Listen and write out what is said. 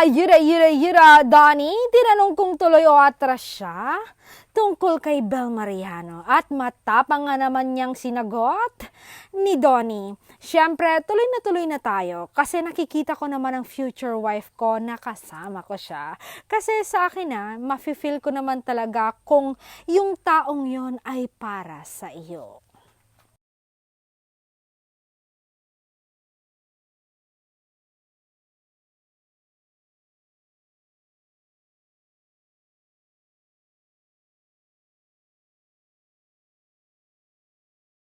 Ayira, Donnie, tinanong kong tuloy o atras siya tungkol kay Bel Mariano at matapang nga naman niyang sinagot ni Donnie. Siyempre, tuloy na tayo kasi nakikita ko naman ang future wife ko na kasama ko siya. Kasi sa akin mafe-feel ko naman talaga kung yung taong yon ay para sa iyo.